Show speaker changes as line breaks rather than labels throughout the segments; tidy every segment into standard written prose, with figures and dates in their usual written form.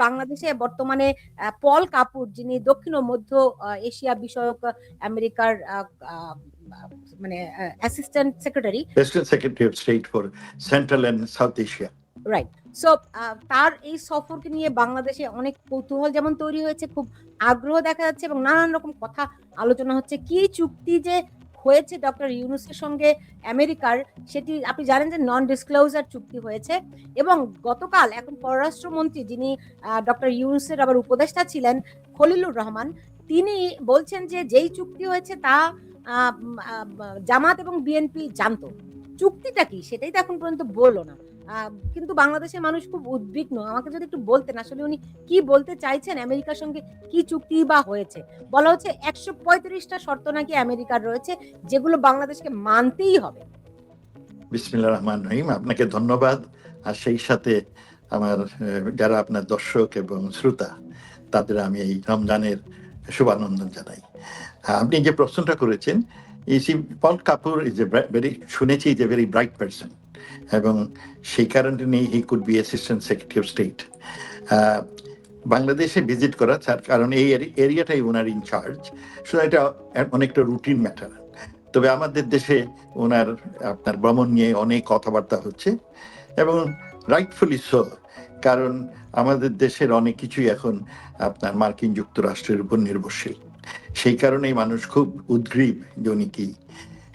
বাংলাদেশে বর্তমানে পল কাপুর, যিনি দক্ষিণ ও মধ্য এশিয়া বিষয়ক আমেরিকার মানে assistant secretary
of state for central and south Asia,
right. So তার এই সফরকে নিয়ে বাংলাদেশে অনেক কৌতূহল যেমন তৈরি হয়েছে, খুব আগ্রহ দেখা যাচ্ছে এবং নানান রকম কথা আলোচনা হচ্ছে। কি চুক্তি যে হয়েছে ডক্টর ইউনূসের সঙ্গে আমেরিকার, সেটি আপনি জানেন যে নন ডিসক্লোজার চুক্তি হয়েছে। এবং গতকাল এখন পররাষ্ট্রমন্ত্রী, যিনি ডক্টর ইউনূসের আবার উপদেষ্টা ছিলেন, খলিলুর রহমান, তিনি বলছেন যে যেই চুক্তি হয়েছে তা জামাত এবং বিএনপি জানতো। চুক্তিটা কি সেটাই তো এখন পর্যন্ত বললো না। কিন্তু বাংলাদেশের মানুষ খুব উদ্বিগ্ন। আমাকে যদি একটু বলতেন আসলে উনি কি বলতে চাইছেন, আমেরিকার সঙ্গে কি চুক্তি বা হয়েছে। বলা হচ্ছে 135টা শর্ত নাকি আমেরিকার রয়েছে, যেগুলো বাংলাদেশকে মানতেই হবে।
বিসমিল্লাহির রহমানির রহিম। আপনাকে ধন্যবাদ। আর সেই সাথে আমার যারা আপনার দর্শক এবং শ্রোতা, তাদের আমি এই রমজানের শুভানন্দন জানাই। আপনি যে প্রশ্নটা করেছেন, পল কাপুর ইজ এ ভেরি, শুনেছি is a very bright person, এবং সেই কারণে নেই he could be assistant secretary of state. বাংলাদেশে ভিজিট করা, তার কারণ এই এরিয়াটাই ওনার ইনচার্জ, সুতরাং এটা অনেকটা রুটিন ম্যাটার। তবে আমাদের দেশে ওনার আপনার ভ্রমণ নিয়ে অনেক কথাবার্তা হচ্ছে, এবং রাইটফুলি সো, কারণ আমাদের দেশের অনেক কিছুই এখন আপনার মার্কিন যুক্তরাষ্ট্রের উপর নির্ভরশীল। সেই কারণেই মানুষ খুব উদ্গ্রীব যে উনি কি।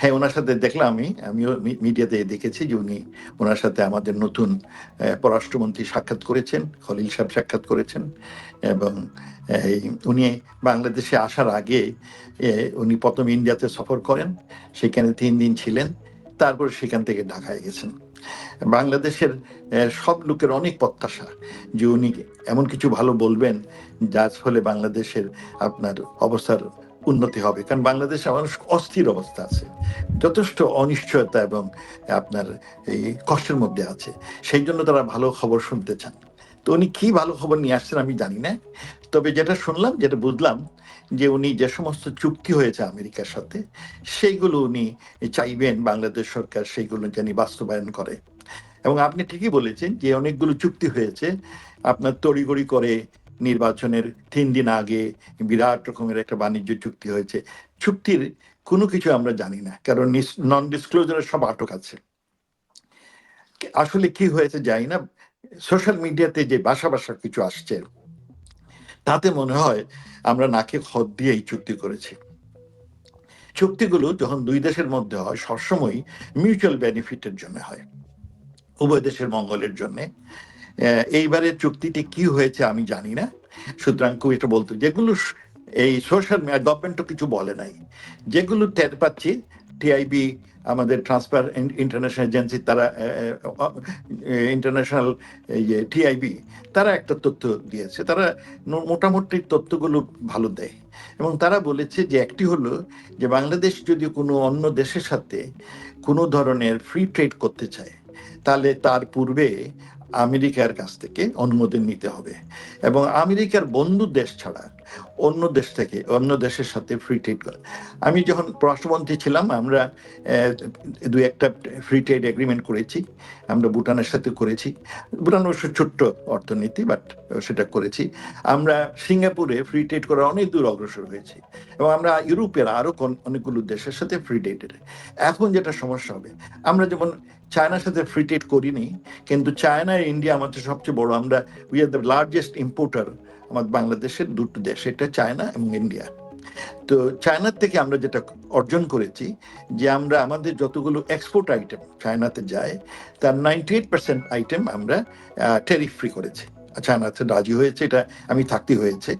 হ্যাঁ, ওনার সাথে দেখলাম, আমিও মিডিয়াতে দেখেছি যে উনি ওনার সাথে আমাদের নতুন পররাষ্ট্রমন্ত্রী সাক্ষাৎ করেছেন, খলিল সাহেব সাক্ষাৎ করেছেন। এবং উনি বাংলাদেশে আসার আগে উনি প্রথম ইন্ডিয়াতে সফর করেন, সেখানে 3 দিন ছিলেন, তারপর সেখান থেকে ঢাকায় গেছেন। বাংলাদেশের সব লোকের অনেক প্রত্যাশা যে উনি এমন কিছু ভালো বলবেন যার ফলে বাংলাদেশের আপনার অবস্থার উন্নতি হবে, কারণ বাংলাদেশে মানুষ অস্থির অবস্থা আছে, যথেষ্ট অনিশ্চয়তা এবং আপনার এই কষ্টের মধ্যে আছে। সেই জন্য তারা ভালো খবর শুনতে চান। তো উনি কি ভালো খবর নিয়ে আসছেন আমি জানি না, তবে যেটা শুনলাম, যেটা বুঝলাম, যে উনি যে সমস্ত চুক্তি হয়েছে আমেরিকার সাথে, সেইগুলো উনি চাইবেন বাংলাদেশ সরকার সেইগুলো যেন বাস্তবায়ন করে। এবং আপনি ঠিকই বলেছেন যে অনেকগুলো চুক্তি হয়েছে আপনার তড়িঘড়ি করে, নির্বাচনের 3 দিন আগে বিরাট রকমের একটা বাণিজ্য চুক্তি হয়েছে। চুক্তির কোনো কিছু আমরা জানি না, কারণ নন ডিসক্লোজারের সব আটক আছে। আসলে কি হয়েছে জানি না। সোশ্যাল মিডিয়াতে যে বাসা বাসা কিছু আসছে, তাতে মনে হয় আমরা নাকে খত দিয়ে এই চুক্তি করেছি। চুক্তিগুলো যখন দুই দেশের মধ্যে হয়, সবসময় মিউচুয়াল বেনিফিটের জন্য হয়, উভয় দেশের মঙ্গলের জন্য। এইবারের চুক্তিটি কি হয়েছে আমি জানি না, সুতরাং খুব এটা বলতে, যেগুলো এই সোশ্যাল মিডিয়া, গভর্নমেন্টও কিছু বলে নাই, যেগুলো টের পাচ্ছি, টিআইবি আমাদের ট্রান্সফার ইন্টারন্যাশনাল এজেন্সি, তারা ইন্টারন্যাশনাল টিআইবি, তারা একটা তথ্য দিয়েছে, তারা মোটামুটি তথ্যগুলো ভালো দেয়। এবং তারা বলেছে যে একটি হলো যে বাংলাদেশ যদি কোনো অন্য দেশের সাথে কোনো ধরনের ফ্রি ট্রেড করতে চায়, তাহলে তার পূর্বে আমেরিকার কাছ থেকে অনুমোদন নিতে হবে, এবং আমেরিকার বন্ধু দেশ ছাড়া অন্য দেশ থেকে, অন্য দেশের সাথে ফ্রি ট্রেড করে। আমি যখন পররাষ্ট্রমন্ত্রী ছিলাম, আমরা 2-1টা ফ্রি ট্রেড এগ্রিমেন্ট করেছি। আমরা ভুটানের সাথে করেছি। ভুটান অবশ্য ছোট্ট অর্থনীতি, বাট সেটা করেছি। আমরা সিঙ্গাপুরে ফ্রি ট্রেড করার অনেক দূর অগ্রসর হয়েছি, এবং আমরা ইউরোপের আরো অনেকগুলো দেশের সাথে ফ্রি ট্রেডের। এখন যেটা সমস্যা হবে, আমরা যেমন চায়নার সাথে ফ্রি ট্রেড করিনি, কিন্তু চায়না আর ইন্ডিয়া আমাদের সবচেয়ে বড়, আমরা we are the largest importer আমাদের বাংলাদেশের দুটো দেশ, এটা চায়না এবং ইন্ডিয়া। তো চায়নার থেকে আমরা যেটা অর্জন করেছি, যে আমরা আমাদের যতগুলো এক্সপোর্ট আইটেম চায়নাতে যায়, তার 98% আইটেম আমরা ট্যারিফ ফ্রি করেছি। চায়নাতে রাজি হয়েছে, এটা আমি থাকতে হয়েছে।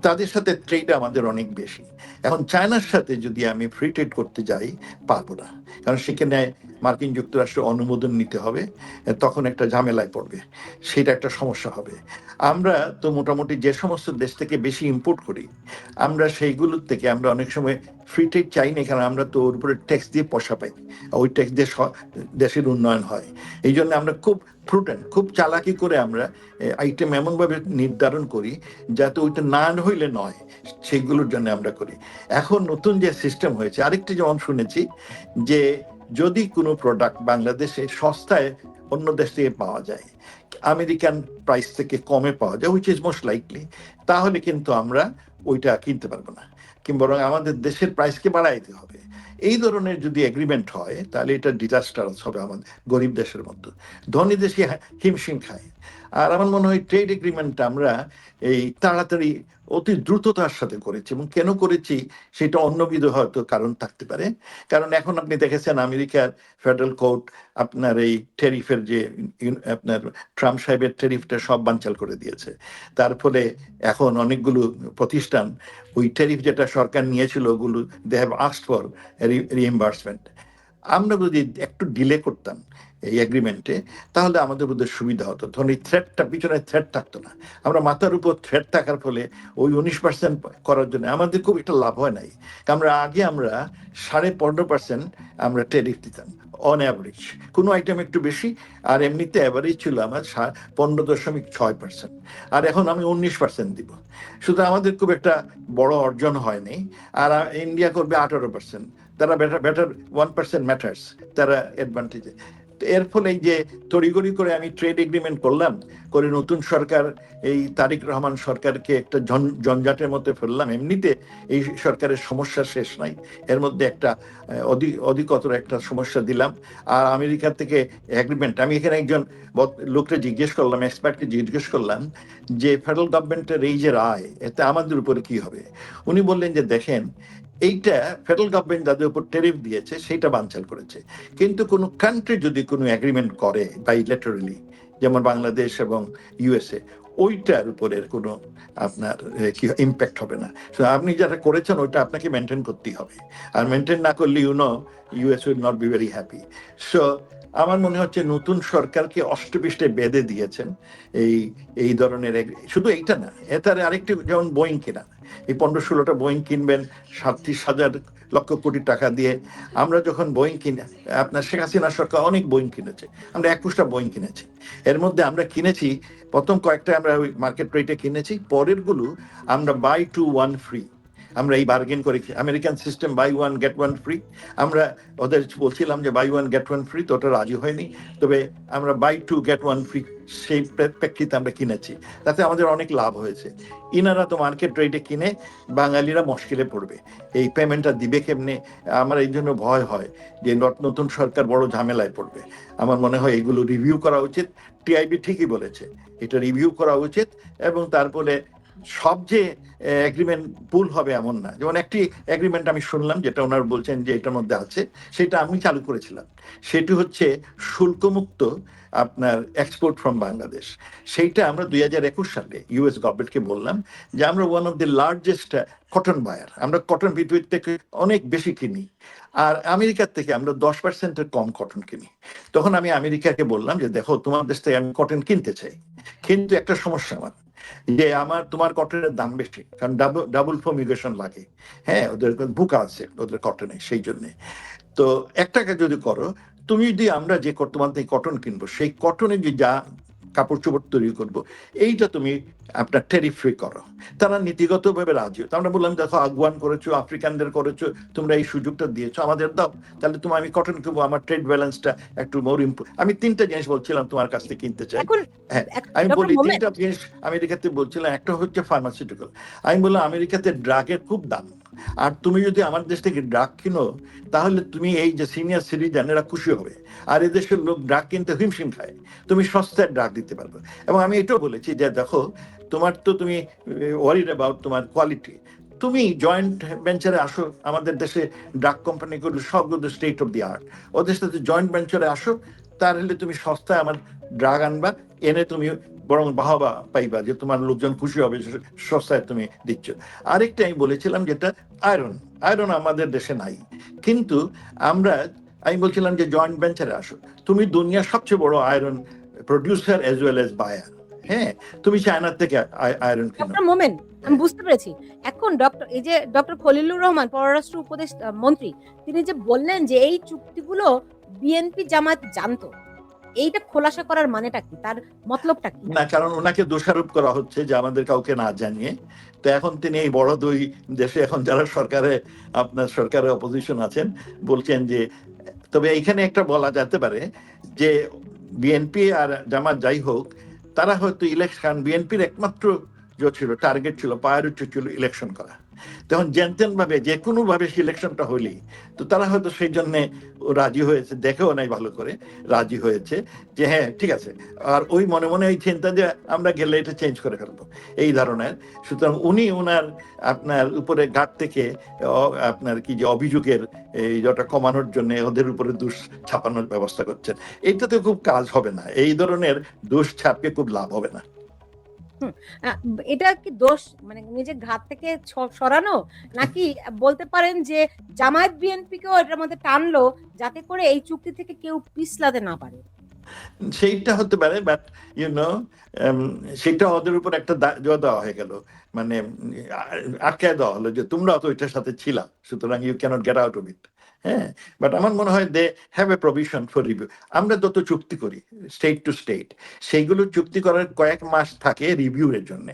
তাদের সাথে ট্রেড আমাদের অনেক বেশি। এখন চায়নার সাথে যদি আমি ফ্রি ট্রেড করতে যাই, পারবো না, কারণ সেখানে মার্কিন যুক্তরাষ্ট্র অনুমোদন নিতে হবে, তখন একটা ঝামেলায় পড়বে, সেটা একটা সমস্যা হবে। আমরা তো মোটামুটি যে সমস্ত দেশ থেকে বেশি ইম্পোর্ট করি, আমরা সেইগুলোর থেকে আমরা অনেক সময় ফ্রি ট্রেড চাই না, কারণ আমরা তো ওর উপরে ট্যাক্স দিয়ে পয়সা পাই, ওই ট্যাক্স দিয়ে দেশের উন্নয়ন হয়। এই জন্য আমরা খুব প্রুডেন্ট, খুব চালাকি করে আমরা আইটেম এমনভাবে নির্ধারণ করি যাতে ওইটা না হইলে নয়, সেইগুলোর জন্য আমরা করি। এখন নতুন যে সিস্টেম হয়েছে, আরেকটি যেমন শুনেছি, যে যদি কোনো প্রোডাক্ট বাংলাদেশে সস্তায় অন্য দেশ থেকে পাওয়া যায়, আমেরিকান প্রাইস থেকে কমে পাওয়া যায়, হুইচ ইজ মোস্ট লাইকলি, তাহলে কিন্তু আমরা ওইটা কিনতে পারবো না, কিংবা বরং আমাদের দেশের প্রাইসকে বাড়াইতে হবে। এই ধরনের যদি এগ্রিমেন্ট হয় তাহলে এটা ডিজাস্টারাস হবে আমাদের গরিব দেশের মধ্যে, ধনী দেশে হিমশিম খায়। আর আমার মনে হয় ট্রেড এগ্রিমেন্টটা আমরা এই তাড়াতাড়ি অতি দ্রুততার সাথে করেছি, এবং কেন করেছি সেটা অন্যবিধ হয়তো কারণ থাকতে পারে। কারণ এখন আপনি দেখেছেন আমেরিকার ফেডারেল কোর্ট আপনার এই ট্যারিফের যে আপনার ট্রাম্প সাহেবের ট্যারিফটা সব বানচাল করে দিয়েছে। তার ফলে এখন অনেকগুলো প্রতিষ্ঠান ওই ট্যারিফ যেটা সরকার নিয়েছিল ওগুলো they have asked for reimbursement. আমরা যদি একটু ডিলে করতাম এই এগ্রিমেন্টে তাহলে আমাদের মধ্যে সুবিধা হতো, তখন এই থ্রেটটা, পিছনে থ্রেট থাকতো না। আমরা মাথার উপর থ্রেট থাকার ফলে ওই 19% করার জন্য আমাদের খুব একটা লাভ হয় নাই। আমরা 15.5% আমরা ট্যারিফ দিতাম অন অ্যাভারেজ, কোনো আইটেম একটু বেশি, আর এমনিতে অ্যাভারেজ ছিল আমার 15.6%, আর এখন আমি 19% দিব। শুধু আমাদের খুব একটা বড় অর্জন হয়নি। আর ইন্ডিয়া করবে 18%, তারা বেটার বেটার 1% ম্যাটার্স, তারা অ্যাডভান্টেজে। এর ফলে এই যে তড়িঘড়ি করে আমি ট্রেড এগ্রিমেন্ট করলাম, করে নতুন সরকার এই তারেক রহমান সরকারকে একটা জঞ্জাটের মধ্যে ফেললাম। এমনিতে এই সরকারের সমস্যা শেষ নাই, এর মধ্যে একটা অধিকতর একটা সমস্যা দিলাম। আর আমেরিকা থেকে এগ্রিমেন্ট, আমি এখানে একজন লোককে জিজ্ঞেস করলাম, এক্সপার্টকে জিজ্ঞেস করলাম যে ফেডারেল গভর্নমেন্টের এই যে রায়, এতে আমাদের উপরে কি হবে। উনি বললেন যে দেখেন, এইটা ফেডারেল গভর্নমেন্ট যাদের উপর ট্যারিফ দিয়েছে সেটা বানচাল করেছে, কিন্তু কোনো কান্ট্রি যদি কোনো এগ্রিমেন্ট করে বাইলেটারালি, যেমন বাংলাদেশ এবং ইউএসএ, ওইটার উপরে কোনো আপনার কি ইম্প্যাক্ট হবে না। আপনি যারা করেছেন ওইটা আপনাকে মেনটেন করতেই হবে, আর মেনটেন না করলে US will not be very happy. So আমার মনে হচ্ছে নতুন সরকারকে অষ্টপৃষ্টে বেঁধে দিয়েছেন এই এই ধরনের। শুধু এইটা না, এটার আরেকটি, যেমন বোয়িং কেনা, এই 15-16টা বোয়িং কিনবেন 37,000 লক্ষ কোটি টাকা দিয়ে। আমরা যখন বোয়িং কিনে, আপনার শেখ হাসিনা সরকার অনেক বোয়িং কিনেছে, আমরা 21টা বোয়িং কিনেছি। এর মধ্যে আমরা কিনেছি প্রথম কয়েকটা আমরা ওই মার্কেট রেটে কিনেছি, পরের গুলো আমরা বাই টু ওয়ান ফ্রি, আমরা এই বার্গেন করে, American system buy one get one free, আমরা ওদের বলছিলাম যে buy one get one free, তো ওটা রাজি হয়নি। তবে আমরা buy two get one free সেই প্রেক্ষিতে আমরা কিনেছি, তাতে আমাদের অনেক লাভ হয়েছে। ইনারা তো মার্কেট রেটে কিনে, বাঙালিরা মুশকিলে পড়বে, এই পেমেন্টটা দিবে কেমনে। আমার এই জন্য ভয় হয় যে নতুন সরকার বড় ঝামেলায় পড়বে। আমার মনে হয় এগুলো রিভিউ করা উচিত। টিআইবি ঠিকই বলেছে, এটা রিভিউ করা উচিত, এবং তারপরে সব যে এগ্রিমেন্ট ভুল হবে এমন না। যেমন একটি এগ্রিমেন্ট আমি শুনলাম যেটা ওনার বলছেন যে এটার মধ্যে আছে, সেটা আমি চালু করেছিলাম, সেটি হচ্ছে শুল্কমুক্ত আপনার এক্সপোর্ট ফ্রম বাংলাদেশ। সেইটা আমরা 2021 সালে ইউএস গভর্নমেন্টকে বললাম যে আমরা one of the largest cotton buyer, আমরা কটন পৃথিবীর থেকে অনেক বেশি কিনি, আর আমেরিকার থেকে আমরা 10%-এর কম কটন কিনি। তখন আমি আমেরিকাকে বললাম যে দেখো, তোমার দেশ থেকে আমি কটন কিনতে চাই, কিন্তু একটা সমস্যা আমার, যে তোমার কটনের দাম বেশি, কারণ ডাবল ফমিউগেশন লাগে। হ্যাঁ, ওদের বুকা আছে ওদের কটনে, সেই জন্যে। তো একটাকে যদি করো, তুমি যদি আমরা যে তোমার থেকে কটন কিনবো, সেই কটনে যে যা কাপড় চোপড় তৈরি করবো, এইটা তুমি আপনার ট্যারিফ ফ্রি করো। তারা নীতিগতভাবে রাজি। আমরা বললাম দেখো, আগুয়ান করেছো, আফ্রিকানদের করেছো, তোমরা এই সুযোগটা দিয়েছো, আমাদের দাও, তাহলে তুমি, আমি কটন কিনবো, আমার ট্রেড ব্যালেন্সটা একটু মোর ইম্প্রুভ। আমি 3টা জিনিস বলছিলাম তোমার কাছ থেকে কিনতে চাই। হ্যাঁ, আমি বলি 3টা জিনিস আমেরিকাতে বলছিলাম। একটা হচ্ছে ফার্মাসিউটিক্যাল। আমি বললাম আমেরিকাতে ড্রাগের খুব দাম, আর তুমি যদি আমার দেশ থেকে ড্রাগ কিনো, তাহলে তুমি এই যে সিনিয়র সিটিজেন, এরা খুশি হবে, আর এদেশের লোক ড্রাগ কিনতে হিমশিম খায়, তুমি সস্তায় ড্রাগ দিতে পারবে। এবং আমি এটাও বলেছি যে দেখো, তোমার তো তুমি ওয়ারিড অ্যাবাউট তোমার কোয়ালিটি, তুমি জয়েন্ট ভেঞ্চারে আসো। আমাদের দেশে ড্রাগ কোম্পানিগুলো সবগুলো স্টেট অফ দি আর্ট, ওদের সাথে জয়েন্ট ভেঞ্চারে আসো, তাহলে তুমি সস্তায় আমার ড্রাগ আনবা, এনে তুমি বরং বাহবা পাইবা, যে তোমার লোকজন খুশি হবে সস্তায় তুমি দিচ্ছ। আরেকটা আমি বলেছিলাম যেটা আয়রন, আয়রন আমাদের দেশে নাই, কিন্তু আমি বলছিলাম যে জয়েন্ট ভেঞ্চারে আসো, তুমি দুনিয়ার সবচেয়ে বড় iron producer as well as buyer. হ্যাঁ, তুমি চায়নার থেকে আয়রন কিনো।
ডক্টর মোমেন, আমি বুঝতে পেরেছি। এখন ডক্টর খলিলুর রহমান, পররাষ্ট্র উপদেষ্টা মন্ত্রী, তিনি যে বললেন যে এই চুক্তিগুলো বিএনপি জামায়াত জানতো, এইটা খোলাসা করার মানেটা কি, তার মতলবটা কি?
না, কারণ ওনাকে দোষারোপ করা হচ্ছে যে আমাদের কাউকে না জানিয়ে। তো এখন তিনি এই বড় দুই দেশে এখন যারা আপনার সরকারের অপোজিশন আছেন, বলছেন যে, তবে এখানে একটা বলা যেতে পারে যে বিএনপি আর জামাত যাই হোক, তারা হয়তো ইলেকশন, বিএনপির একমাত্র যে ছিল টার্গেট ছিল, প্রায়োরিটি ছিল ইলেকশন করা। তখন জানতেন ভাবে যে কোনো ভাবে ইলেকশনটা হইলেই, তো তারা হয়তো সেই জন্য রাজি হয়েছে, দেখেও নাই ভালো করে, রাজি হয়েছে যে হ্যাঁ ঠিক আছে। আর ওই মনে মনে এই চিন্তা যে আমরা গেলে এটা চেঞ্জ করে ফেলবো, এই ধরনের। সুতরাং উনি ওনার আপনার উপরে ঘাট থেকে আপনার কি যে অভিযোগের এই যেটা কমানোর জন্য ওদের উপরে দোষ ছাপানোর ব্যবস্থা করছেন। এইটাতে খুব কাজ হবে না, এই ধরনের দোষ ছাপকে খুব লাভ হবে না।
এটা কি দোষ মানে নিজের ঘাট থেকে সরানো, নাকি বলতে পারেন যে জামায়াত বিএনপি কেও এটার মধ্যে টানলো যাতে করে এই চুক্তি থেকে কেউ পিছলাতে না পারে?
সেইটা হতে পারে, বাট ইউনো সেটা ওদের উপর একটা দেওয়া হয়ে গেল, মানে আটকায় দেওয়া হলো যে তোমরা তো ওইটার সাথে ছিলা, সুতরাং you can't get out of it. হ্যাঁ, বাট আমার মনে হয় they have a provision for review. আমরা যত চুক্তি করি স্টেট টু স্টেট, সেইগুলো চুক্তি করার কয়েক মাস থাকে রিভিউ এর জন্য।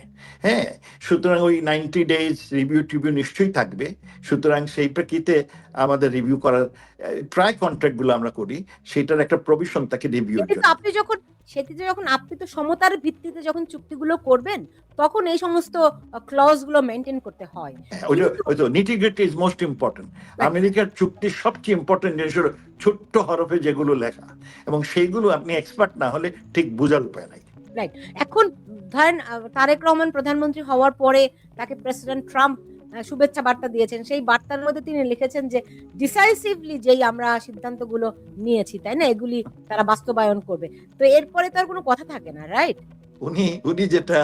হ্যাঁ, সুতরাং ওই 90 days রিভিউ টিভিউ নিশ্চয়ই থাকবে। সুতরাং সেই প্রেক্ষিতে আমাদের রিভিউ করার প্রায় কন্ট্রাক্ট গুলো আমরা করি, সেটার একটা প্রভিশন থাকে রিভিউ এর জন্য।
যখন আপনি তো সমতার ভিত্তিতে যখন চুক্তিগুলো করবেন, তখন এই সমস্ত ক্লজ গুলো মেনটেন করতে হয়।
ওই তো নিটিগ্রিটি ইজ মোস্ট ইম্পর্টেন্ট। আমেরিকার চুক্তির সবচেয়ে ইম্পর্টেন্ট জিনিস হলো ছোট্ট হরফে যেগুলো লেখা, এবং সেইগুলো আপনি এক্সপার্ট না হলে ঠিক বোঝার উপায় নাই।
রাইট। এখন ধরেন তারেক রহমান প্রধানমন্ত্রী হওয়ার পরে তাকে প্রেসিডেন্ট ট্রাম্প শুভেচ্ছা বার্তা দিয়েছেন। সেই বার্তার মধ্যে তিনি লিখেছেন যে ডিসাইসিভলি যেই আমরা সিদ্ধান্তগুলো নিয়েছি, তাই না, এগুলি তারা বাস্তবায়ন করবে। তো এরপরে তো আর কোনো কথা থাকে না, রাইট?
উনি যেটা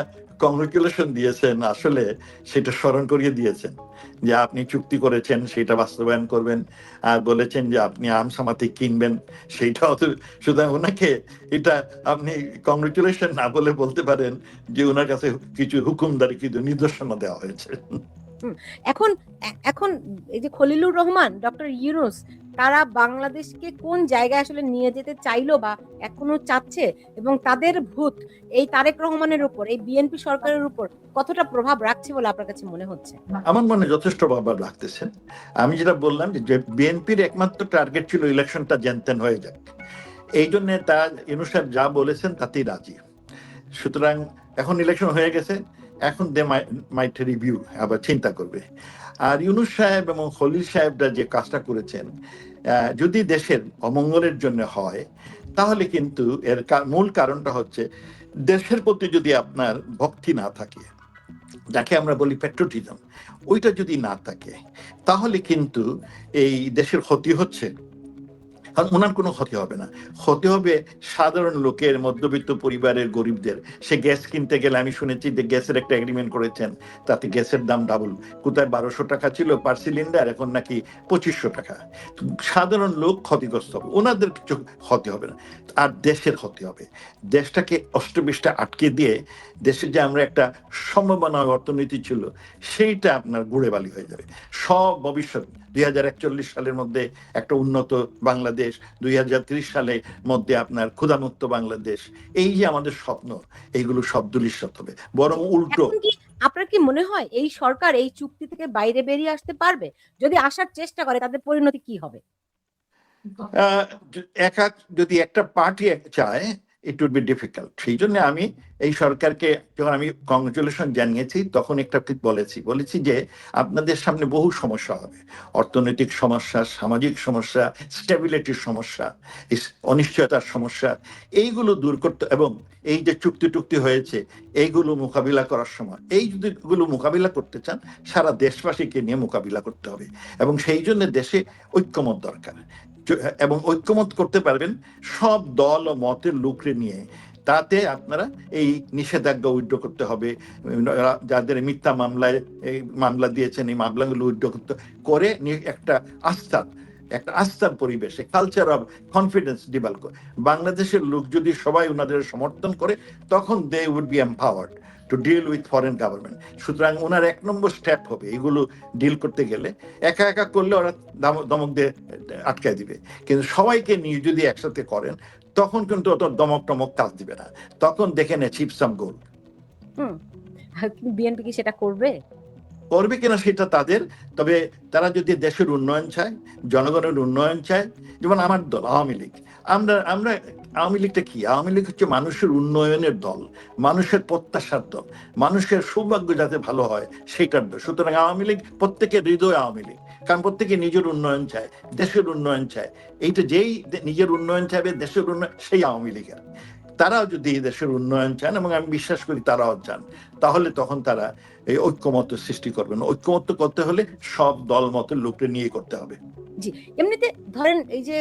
কংগ্রেচুলেশন দিয়েছেন, আসলে সেটা স্মরণ করিয়ে দিয়েছেন যে আপনি চুক্তি করেছেন সেটা বাস্তবায়ন করবেন, আর বলেছেন যে আপনি আমসামাতি কিনবেন, সেইটাও তো। সুতরাং ওনাকে এটা আপনি কংগ্রেচুলেশন না বলে বলতে পারেন যে ওনার কাছে কিছু হুকুমদারি, কিছু নির্দেশনা দেওয়া হয়েছে।
এখন এখন এই যে খলিলুর রহমান, ডক্টর ইউনূস, তারা বাংলাদেশকে কোন জায়গায় আসলে নিয়ে যেতে চাইলো বা এখনো চাচ্ছে, এবং তাদের ভূত এই তারেক রহমানের উপর, এই বিএনপি সরকারের উপর কতটা প্রভাব রাখছে বলে আপনার কাছে মনে হচ্ছে?
আমার মনে যথেষ্ট প্রভাব রাখতেছে। আমি যেটা বললাম যে বিএনপির একমাত্র টার্গেট ছিল ইলেকশনটা জানতেন হয়ে যাক, এই জন্য তার ইউনূস সাহেব যা বলেছেন তাতেই রাজি। সুতরাং এখন ইলেকশন হয়ে গেছে, এখন দে মাইট রিভিউ, আবার চিন্তা করবে। আর ইউনূস সাহেব এবং খলিল সাহেবরা যে কাজটা করেছেন, যদি দেশের অমঙ্গলের জন্য হয়, তাহলে কিন্তু এর মূল কারণটা হচ্ছে দেশের প্রতি যদি আপনার ভক্তি না থাকে, যাকে আমরা বলি প্যাট্রিয়টিজম, ওইটা যদি না থাকে, তাহলে কিন্তু এই দেশের ক্ষতি হচ্ছে। কারণ ওনার কোনো ক্ষতি হবে না, ক্ষতি হবে সাধারণ লোকের, মধ্যবিত্ত পরিবারের, গরিবদের। সে গ্যাস কিনতে গেলে আমি শুনেছি যে গ্যাসের একটা এগ্রিমেন্ট করেছেন, তাতে গ্যাসের দাম ডাবল, কোথায় 1200 টাকা ছিল পার সিলিন্ডার, এখন নাকি 2500 টাকা। সাধারণ লোক ক্ষতিগ্রস্ত হবে, ওনাদের কিছু ক্ষতি হবে না, আর দেশের ক্ষতি হবে। দেশটাকে অষ্টবিশটা আটকে দিয়ে দেশে যে আমরা একটা সম্ভাবনা অর্থনীতি ছিল, সেইটা আপনার গুড়ে বালি হয়ে যাবে। সব ভবিষ্যৎ 2041 সালের মধ্যে একটা উন্নত বাংলাদেশ, 2030 সালের মধ্যে আপনার ক্ষুধামুক্ত বাংলাদেশ, এই যে আমাদের স্বপ্ন, এইগুলো সব দুলিশাত হবে, বরং উল্টো।
আপনার কি মনে হয় এই সরকার এই চুক্তি থেকে বাইরে বেরিয়ে আসতে পারবে? যদি আসার চেষ্টা করে, তাদের পরিণতি কি হবে?
যদি একটা পার্টি চায়, ইট উড বি ডিফিকাল্ট। সেই জন্য আমি এই সরকারকে যখন আমি কংগ্রেচুলেশন জানিয়েছি, তখন একটা বলেছি যে আপনাদের সামনে বহু সমস্যা হবে, অর্থনৈতিক সমস্যা, সামাজিক সমস্যা, স্টেবিলিটির সমস্যা, অনিশ্চয়তার সমস্যা, এইগুলো দূর করতে, এবং এই যে চুক্তি হয়েছে এইগুলো মোকাবিলা করার সময়, এইগুলো মোকাবিলা করতে চান, সারা দেশবাসীকে নিয়ে মোকাবিলা করতে হবে, এবং সেই জন্য দেশে ঐক্যমত দরকার। এবং ঐক্যমত করতে পারবেন সব দল ও মতের লোকরে নিয়ে। তাতে আপনারা এই নিষেধাজ্ঞা উইথড্র করতে হবে, যাদের মিথ্যা মামলা দিয়েছেন এই মামলাগুলো উইথড্র করতে করে একটা আস্থার পরিবেশে, কালচার অফ কনফিডেন্স ডেভেলপ করে। বাংলাদেশের লোক যদি সবাই ওনাদের সমর্থন করে, তখন they would be empowered to deal with foreign government. সুতরাং ওনার 1 নম্বর স্টেপ হবে এগুলো ডিল করতে গেলে। একা করলে ওরা দমক দিয়ে আটকায় দিবে, কিন্তু সবাইকে নিয়ে যদি একসাথে করেন, তখন কিন্তু অত দমক টমক কাজ দিবে না, তখন দেখেন অ্যাচিভ সাম গোল।
বিএনপি কি সেটা করবে
কিনা সেটা তাদের। তবে তারা যদি দেশের উন্নয়ন চায়, জনগণের উন্নয়ন চায়, যেমন আমার দল আওয়ামী লীগ, আমরা আওয়ামী লীগটা কি? আওয়ামী লীগ হচ্ছে মানুষের উন্নয়নের দল, মানুষের প্রত্যাশার দল, মানুষের সৌভাগ্য যাতে ভালো হয় সেইটার দল। সুতরাং আওয়ামী লীগ প্রত্যেকের হৃদয় আওয়ামী লীগ, কারণ প্রত্যেকে নিজের উন্নয়ন চায়, দেশের উন্নয়ন চায়। এইটা যেই নিজের উন্নয়ন চাইবে, দেশের উন্নয়ন, সেই আওয়ামী লীগের। তারাও যদি এই দেশের উন্নয়ন চান, এবং আমি বিশ্বাস করি তারাও চান, তাহলে তখন তারা এই ঐক্যমত্য সৃষ্টি করবেন। ঐক্যমত্য করতে হলে সব দল মতের লোককে নিয়ে করতে হবে।
জি, এমনিতে ধরেন এই যে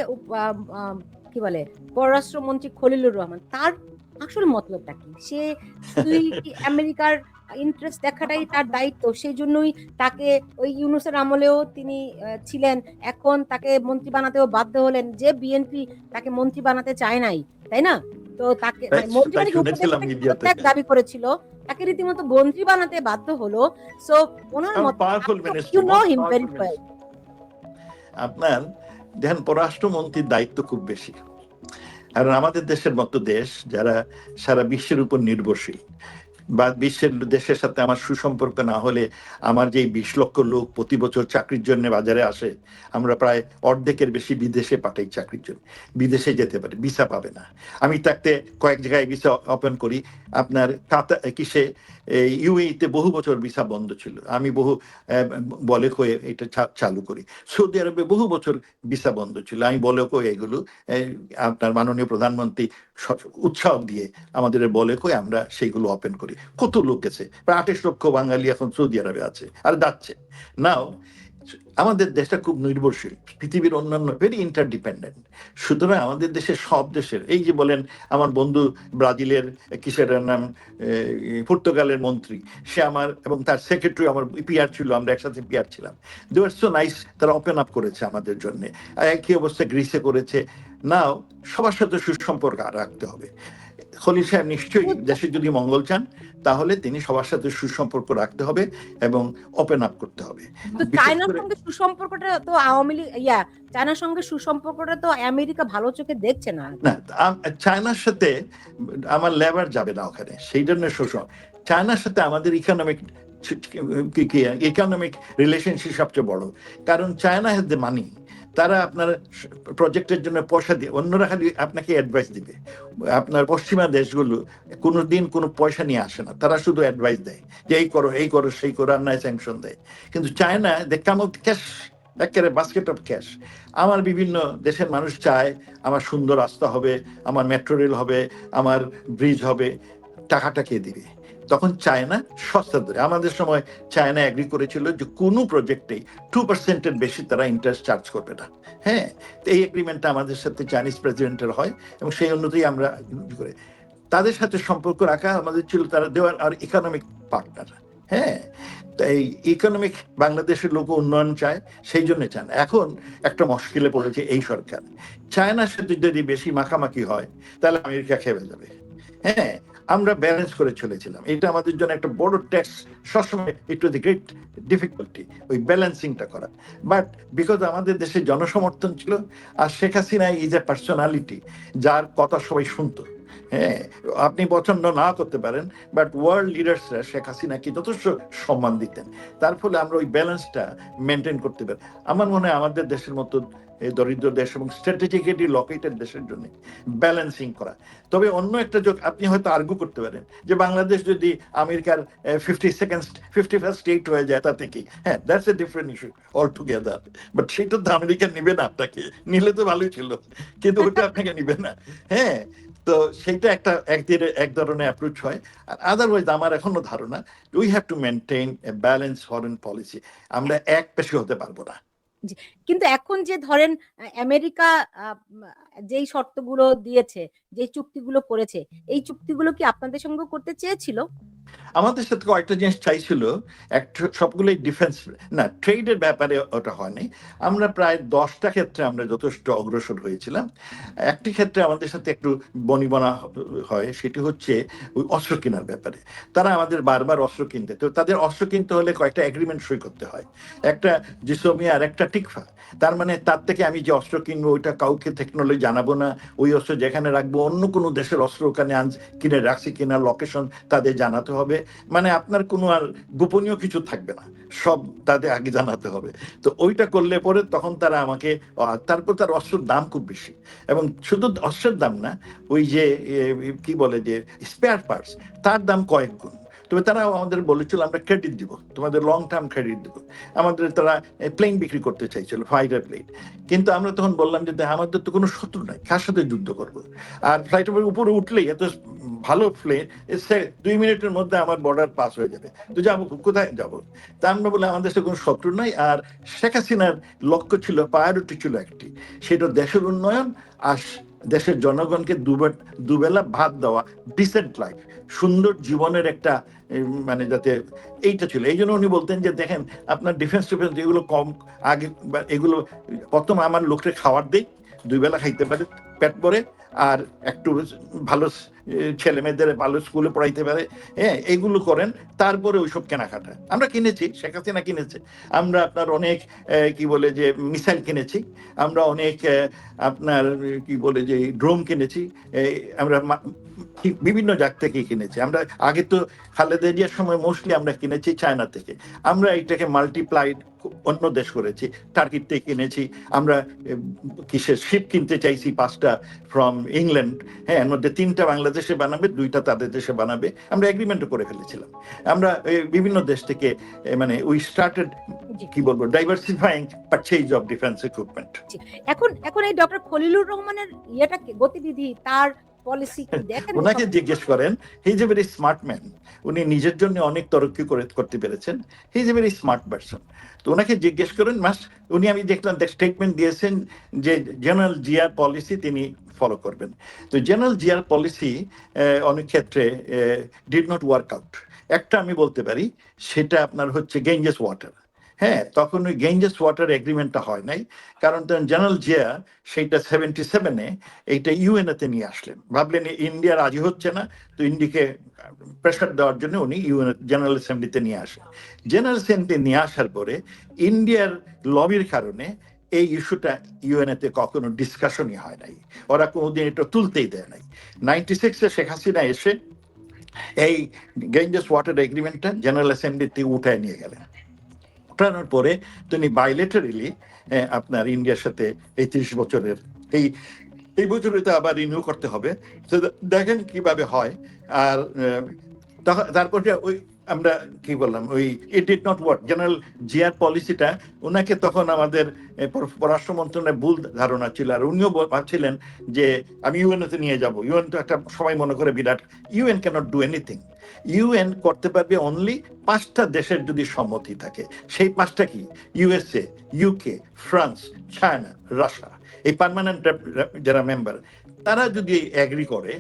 কি বলে পররাষ্ট্রমন্ত্রী খলিলুর রহমান, তার আসল মতলবটা কি? সে শুধুই কি আমেরিকার ইন্টারেস্ট দেখাটাই তার দায়িত্ব, সেই জন্যই তাকে ওই ইউনূসের আমলেও তিনি ছিলেন, এখন তাকে মন্ত্রী বানাতেও বাধ্য হলেন, যে বিএনপি তাকে মন্ত্রী বানাতে চায় নাই, তাই না? তো তাকে মানে মন্ত্রী
তাই
মানে কি,
শুনেছিলাম
উপদেষ্টা
মিডিয়াতে।
পদত্যাগ দাবি করেছিল, তাকে রীতিমতো মন্ত্রী বানাতে বাধ্য হলো। সো ওনার মত,
powerful
you
ministry,
no
most
him very
powerful
well.
Ministry. আপনার দেখেন, পররাষ্ট্রমন্ত্রীর দায়িত্ব খুব বেশি, কারণ আমাদের দেশের মতো দেশ যারা সারা বিশ্বের উপর নির্ভরশীল, বা বিশ্বের দেশের সাথে আমার সুসম্পর্ক না হলে, আমার যে 20 লক্ষ লোক প্রতি বছর চাকরির জন্য বাজারে আসে, আমরা প্রায় অর্ধেকের বেশি বিদেশে পাঠাই চাকরির জন্য। বিদেশে যেতে পারে, ভিসা পাবে না। আমি থাকতে কয়েক জায়গায় ভিসা ওপেন করি। আপনার কিসে ইউএইতে বহু বছর ভিসা বন্ধ ছিল, আমি বহু বলে কয়ে এটা চালু করি। সৌদি আরবে বহু বছর ভিসা বন্ধ ছিল, আমি বলে কয়ে এগুলো আপনার মাননীয় প্রধানমন্ত্রী উৎসাহ দিয়ে আমাদের বলে কয়ে আমরা সেইগুলো ওপেন করি। কত লোক গেছে, প্রায় 28 লক্ষ বাঙালি এখন সৌদি আরবে আছে আর যাচ্ছে। নাও আমাদের দেশটা খুব নির্ভরশীল, পৃথিবীর অন্যান্য ভেরি ইন্টারডিপেন্ডেন্ট। সুতরাং আমাদের দেশের সব দেশের, এই যে বলেন আমার বন্ধু ব্রাজিলের কিসের নাম, পর্তুগালের মন্ত্রী, সে আমার এবং তার সেক্রেটারি আমার পিআর ছিল, আমরা একসাথে পিআর ছিলাম। দে আর সো নাইস, তারা ওপেন আপ করেছে আমাদের জন্য। একই অবস্থা গ্রিসে করেছে। নাও সবার সাথে সুসম্পর্ক রাখতে হবে। খলিল সাহেব নিশ্চয়ই দেশের যদি মঙ্গল চান, তাহলে তিনি সবার সাথে সুসম্পর্ক রাখতে হবে এবং ওপেন আপ করতে হবে।
তো
বিশেষ
চায়নার
করে
সঙ্গে সুসম্পর্কটা তো আওয়ামী লীগ, চায়নার সঙ্গে সুসম্পর্কটা তো আমেরিকা ভালো চোখে দেখছে না।
না, চায়নার সাথে আমার লেবার যাবে না ওখানে, সেই জন্য শোষণ। চায়নার সাথে আমাদের ইকোনমিক রিলেশনশিপ সবচেয়ে বড়, কারণ চায়না হ্যাজ দ্য মানি। তারা আপনার প্রজেক্টের জন্য পয়সা দিয়ে, অন্যরা খালি আপনাকে অ্যাডভাইস দিবে। আপনার পশ্চিমা দেশগুলো কোনোদিন কোনো পয়সা নিয়ে আসে না, তারা শুধু অ্যাডভাইস দেয় যে এই করো, এই করো, সেই করো, আর নয় স্যাংশন দেয়। কিন্তু চায়না দে কাম আউট ক্যাশ, একেবারে বাস্কেট অফ ক্যাশ। আমার বিভিন্ন দেশের মানুষ চায় আমার সুন্দর রাস্তা হবে, আমার মেট্রো রেল হবে, আমার ব্রিজ হবে, টাকাটা কে দিবে? তখন চায়না সস্তা ধরে। আমাদের সময় চায়না এগ্রি করেছিল যে কোনো প্রজেক্টেই 2%-এর বেশি তারা ইন্টারেস্ট চার্জ করবে না। হ্যাঁ, তো এই এগ্রিমেন্টটা আমাদের সাথে চাইনিজ প্রেসিডেন্টের হয়, এবং সেই অনুযায়ী আমরা করে তাদের সাথে সম্পর্ক রাখা আমাদের ছিল। তারা দেওয়ার আর ইকোনমিক পার্টনার। হ্যাঁ, এই ইকোনমিক বাংলাদেশের লোক উন্নয়ন চায়, সেই জন্য চান। এখন একটা মুশকিলে পড়েছে এই সরকার, চায়নার সাথে যদি বেশি মাখামাখি হয় তাহলে আমেরিকা খেয়ে যাবে। হ্যাঁ, আমরা ব্যালেন্স করে চলেছিলাম, এটা আমাদের জন্য একটা বড় ট্যাক্স। সবসময় ইট ওয়াজ এ গ্রেট ডিফিকাল্টি ওই ব্যালেন্সিংটা করা। বাট বিকজ আমাদের দেশে জনসমর্থন ছিল, আর Sheikh Hasina is a personality যার কথা সবাই শুনতো। হ্যাঁ, আপনি পছন্দ না করতে পারেন, বাট ওয়ার্ল্ড লিডার্সরা শেখ হাসিনাকে যথেষ্ট সম্মান দিতেন। তার ফলে আমরা ওই ব্যালেন্সটা মেনটেন করতে পারি। আমার মনে হয় আমাদের দেশের মতো এই দরিদ্র দেশ এবং স্ট্র্যাটেজিক্যালি লোকেটেড দেশের জন্য ব্যালেন্সিং করা। তবে অন্য একটা যোগ আপনি হয়তো আর্গু করতে পারেন যে বাংলাদেশ যদি আমেরিকার 51st স্টেট হয়ে যায় তাতে কি? হ্যাঁ, that's a different issue all together. But সেটা তো আমেরিকা নিবে না, আপনাকে নিলে তো ভালোই ছিল, কিন্তু ওটা আপনাকে নিবে না। হ্যাঁ, তো সেইটা এক ধরনের অ্যাপ্রোচ হয়। আর আদারওয়াইজ আমার এখনো ধারণা we have to maintain a balance foreign policy. আমরা এক পেশে হতে পারবো না।
কিন্তু এখন যে ধরেন আমেরিকা যেই শর্তগুলো দিয়েছে, যে চুক্তিগুলো করেছে, এই চুক্তিগুলো কি আপনাদের সঙ্গে করতে চেয়েছিল?
আমাদের সাথে কয়েকটা জিনিস চাইছিল, সবগুলোই ডিফেন্স, না ট্রেডের ব্যাপারে ওটা হয়নি। আমরা প্রায় 10টা ক্ষেত্রে আমরা যথেষ্ট অগ্রসর হয়েছিলাম। একটি ক্ষেত্রে আমাদের সাথে একটু বনিবনা হয়, সেটি হচ্ছে ওই অস্ত্র কেনার ব্যাপারে। তারা আমাদের বারবার অস্ত্র কিনতে, তো তাদের অস্ত্র কিনতে হলে কয়েকটা এগ্রিমেন্ট সই করতে হয়, একটা জিসোমিয়া আর একটা টিকফা। তার মানে তার থেকে আমি যে অস্ত্র কিনবো ওইটা কাউকে টেকনোলজি জানাবো না, ওই অস্ত্র যেখানে রাখবো অন্য কোনো দেশের অস্ত্র ওখানে কিনে রাখছি কিনা লোকেশন তাদের জানাতে হবে, হবে, মানে আপনার কোনো আর গোপনীয় কিছু থাকবে না, সব তাদের আগে জানাতে হবে। তো ওইটা করলে পরে তখন তারা আমাকে তারপর তার অস্ত্রের দাম খুব বেশি, এবং শুধু অস্ত্রের দাম না, ওই যে কি বলে যে স্পেয়ার পার্টস, তার দাম কয়েক গুণ। তবে তারা আমাদের বলেছিল আমরা ক্রেডিট দিব, তোমাদের লং টার্ম ক্রেডিট দিব। আমাদের তারা প্লেন বিক্রি করতে চাইছিল, ফাইটার প্লেন। কিন্তু আমরা তখন বললাম যে আমাদের তো কোনো শত্রু নাই, কার সাথে যুদ্ধ করবো? আর ফ্লাইটের উপরে উঠলেই এত ভালো প্লেন, 2 মিনিটের মধ্যে আমার বর্ডার পাস হয়ে যাবে, তো যাবো কোথায় যাবো? তা আমরা বলে আমাদের সাথে কোনো শত্রু নাই। আর শেখ হাসিনার লক্ষ্য ছিল, প্রায়োরিটি ছিল একটি, সেটা দেশের উন্নয়ন আর দেশের জনগণকে দুবেলা ভাত দেওয়া, ডিসেন্ট লাইফ, সুন্দর জীবনের একটা মানে যাতে, এইটা ছিল। এই জন্য উনি বলতেন যে দেখেন আপনার ডিফেন্স এগুলো কম আগে, এগুলো প্রথম আমার লোককে খাওয়ার দেই, 2 বেলা খাইতে পারে, পেট ভরে, আর একটু ভালো ছেলে মেয়েদের ভালো স্কুলে পড়াইতে পারে, হ্যাঁ, এইগুলো করেন। তারপরে ওইসব কেনাকাটা আমরা কিনেছি, শেখ হাসিনা কিনেছে। আমরা আপনার অনেক কি বলে যে মিসাইল কিনেছি, আমরা অনেক আপনার কি বলে যে ড্রোন কিনেছি, আমরা বিভিন্ন জায়গা থেকে কিনেছি। আমরা আগে তো খালেদা জিয়ার সময় মোস্টলি আমরা কিনেছি চায়না থেকে, আমরা এটাকে মাল্টিপ্লাইড অন্য দেশ করেছি, টার্কির থেকে কিনেছি আমরা। কিসের শিপ কিনতে চাইছি 5টা ফ্রম ইংল্যান্ড, হ্যাঁ, এর মধ্যে 3টা বাংলাদেশে বানাবে, 2টা তাদের দেশে বানাবে, আমরা এগ্রিমেন্টও করে ফেলেছিলাম। আমরা বিভিন্ন দেশ থেকে মানে উই স্টার্টেড, কি বলবো, ডাইভার্সিফাইং পারচেজ অফ ডিফেন্স ইকুইপমেন্ট।
এখন এখন এই ডক্টর খলিলুর রহমানের ইয়েটা গতিবিধি, তার পলিসি কি দেখেন?
ওনাকে জিজ্ঞেস করেন, he is a very smart man, উনি নিজের জন্য অনেক তরক্কি করতে পেরেছেন, he is a very smart person. তো ওনাকে জিজ্ঞেস করেন, উনি, আমি দেখলাম স্টেটমেন্ট দিয়েছেন যে জেনারেল জিয়ার পলিসি তিনি ফলো করবেন। তো জেনারেল জিয়ার পলিসি অনেক ক্ষেত্রে ডিড নট ওয়ার্ক আউট। একটা আমি বলতে পারি, সেটা আপনার হচ্ছে গেঞ্জেস ওয়াটার। হ্যাঁ, তখন ওই গেঞ্জেস ওয়াটার এগ্রিমেন্টটা হয় নাই, কারণ জেনারেল জিয়া সেইটা 77-এ এইটা ইউএনএতে নিয়ে আসলেন, ভাবলেন ইন্ডিয়া রাজি হচ্ছে না, তো ইন্ডিয়াকে প্রেশার দেওয়ার জন্য উনি ইউএন জেনারেল অ্যাসেম্বলিতে নিয়ে আসেন। জেনারেল অ্যাসেম্বলিতে নিয়ে আসার পরে ইন্ডিয়ার লবির কারণে এই ইস্যুটা ইউএনএতে কখনো ডিসকাশনই হয় নাই, ওরা কোনোদিন এটা তুলতেই দেয় নাই। 96-এ শেখ হাসিনা এসে এই গেঞ্জেস ওয়াটার এগ্রিমেন্টটা জেনারেল অ্যাসেম্বলিতে উঠায় নিয়ে গেলেন। উঠানোর পরে তিনি বাইলেটারিলি আপনার ইন্ডিয়ার সাথে এই 30 বছরের এই বছরে তো আবার রিনিউ করতে হবে, তো দেখেন কিভাবে হয়। আর তারপরে ওই আমরা কি বললাম, ওই it did not work, general জিয়ার পলিসিটা। ওনাকে তখন আমাদের পররাষ্ট্র মন্ত্রণালয়ের ভুল ধারণা ছিল, আর উনিও ভাবছিলেন যে আমি ইউএনএতে নিয়ে যাব। ইউএন তো একটা সবাই মনে করে বিরাট, UN cannot do anything. UN করতে পারবে অনলি 5টা দেশের যদি সম্মতি থাকে। সেই 5টা কি? USA, UK, France, China, Russia. এই পার্মানেন্ট যারা মেম্বার, তারা যদি এগ্রি করে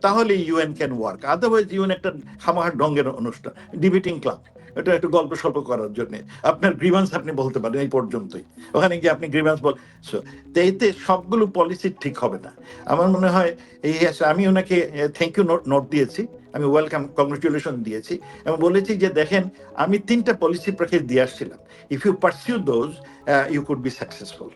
তাহলে UN can work. Otherwise UN একটা খামাহার ঢঙ্গের অনুষ্ঠান, ডিবেটিং ক্লাব, এটা একটু গল্প স্বল্প করার জন্য। আপনার গ্রিভান্স আপনি বলতে পারেন এই পর্যন্তই, ওখানে গিয়ে আপনি গ্রিভান্স এতে সবগুলো পলিসি ঠিক হবে না। আমার মনে হয় এই, আমি ওনাকে থ্যাংক ইউ নোট দিয়েছি, আমি ওয়েলকাম কংগ্রেচুলেশন দিয়েছি, এবং বলেছি যে দেখেন আমি 3টা পলিসি প্যাকেজ দিয়ে আসছিলাম, if you pursue those you could be successful.